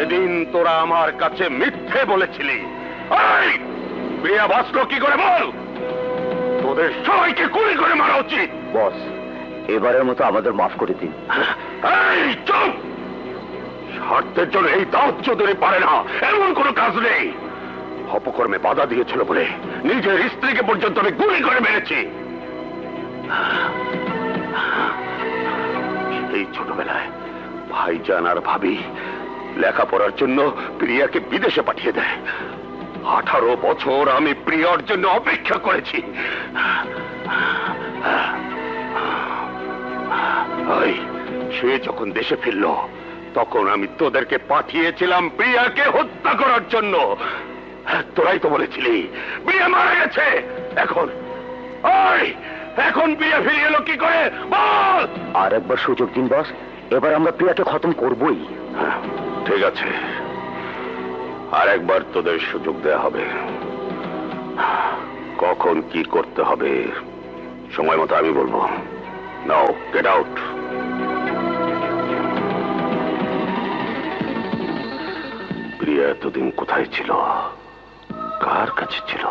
সেদিন তোরা আমার কাছে মিথ্যে বলেছিলি। প্রিয়া বাঁচলো কি করে বল? তোদের সবাইকে গুলি করে মারা উচিত। বস, এবারের মতো আমাদের মাফ করে দিন। চুপ! স্বার্থের জন্য এই দাউদ চৌধুরী পারে না এমন কোনো কাজ নেই। অপকর্মে বাধা দিয়েছিল বলে নিজের স্ত্রীকে পর্যন্ত আমি গুলি করে মেরেছি। এই ছোটবেলায় ভাইজান আর ভাবি লেখাপড়ার জন্য প্রিয়াকে বিদেশে পাঠিয়ে দেয়। 18 বছর আমি প্রিয়ার জন্য অপেক্ষা করেছি। সে যখন দেশে ফিরল তখন আমি তোদেরকে পাঠিয়েছিলাম প্রিয়াকে হত্যা করার জন্য। তোরাই তো বলেছিলি প্রিয়া মারা গেছে। এখন প্রিয়া ফিরে এলো কি করে বল? আর একবার সুযোগ দিন বস, এবার আমরা প্রিয়াকে খতম করবই। ঠিক আছে, আর একবার তোদের সুযোগ দেয়া হবে। কখন কি করতে হবে সময় মতো আমি বলবো। নাও গেট আউট। প্রিয়া এতদিন কোথায় ছিল? কার কাছে ছিল?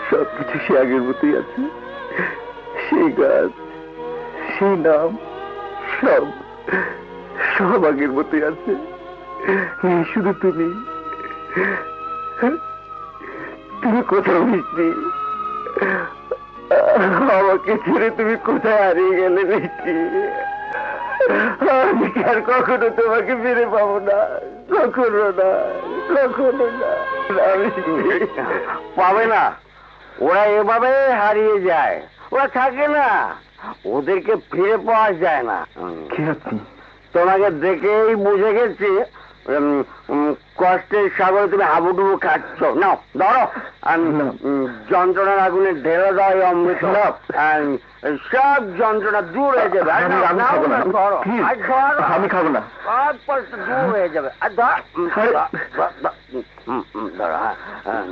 সবকিছু সে আগের মতোই আছে। সেই গাছ, সেই নাম, সব আগের মতোই আছে। শুধু তুমি কোথাও মিষ্টি, আমাকে ছেড়ে তুমি কোথায় হারিয়ে গেলে মিষ্টি? আমি আর কখনো তোমাকে ফিরে পাবো না, কখনো না, কখনো না। পাবে না, ওরা এভাবে হারিয়ে যায়, ওরা থাকে না, ওদেরকে ফিরে পাওয়া যায় না। তোমাকে দেখেই বুঝে গেছি কষ্টের সাগরে তুমি হাবুডুবু খাচ্ছ। নাও ধরো, যন্ত্রণার আগুনে ঢেলে দাও এই অমৃত, সব যন্ত্রণা দূর হয়ে যাবে। আমি খাবো না, সব কষ্ট দূর হয়ে যাবে। আর ধরো, হ্যাঁ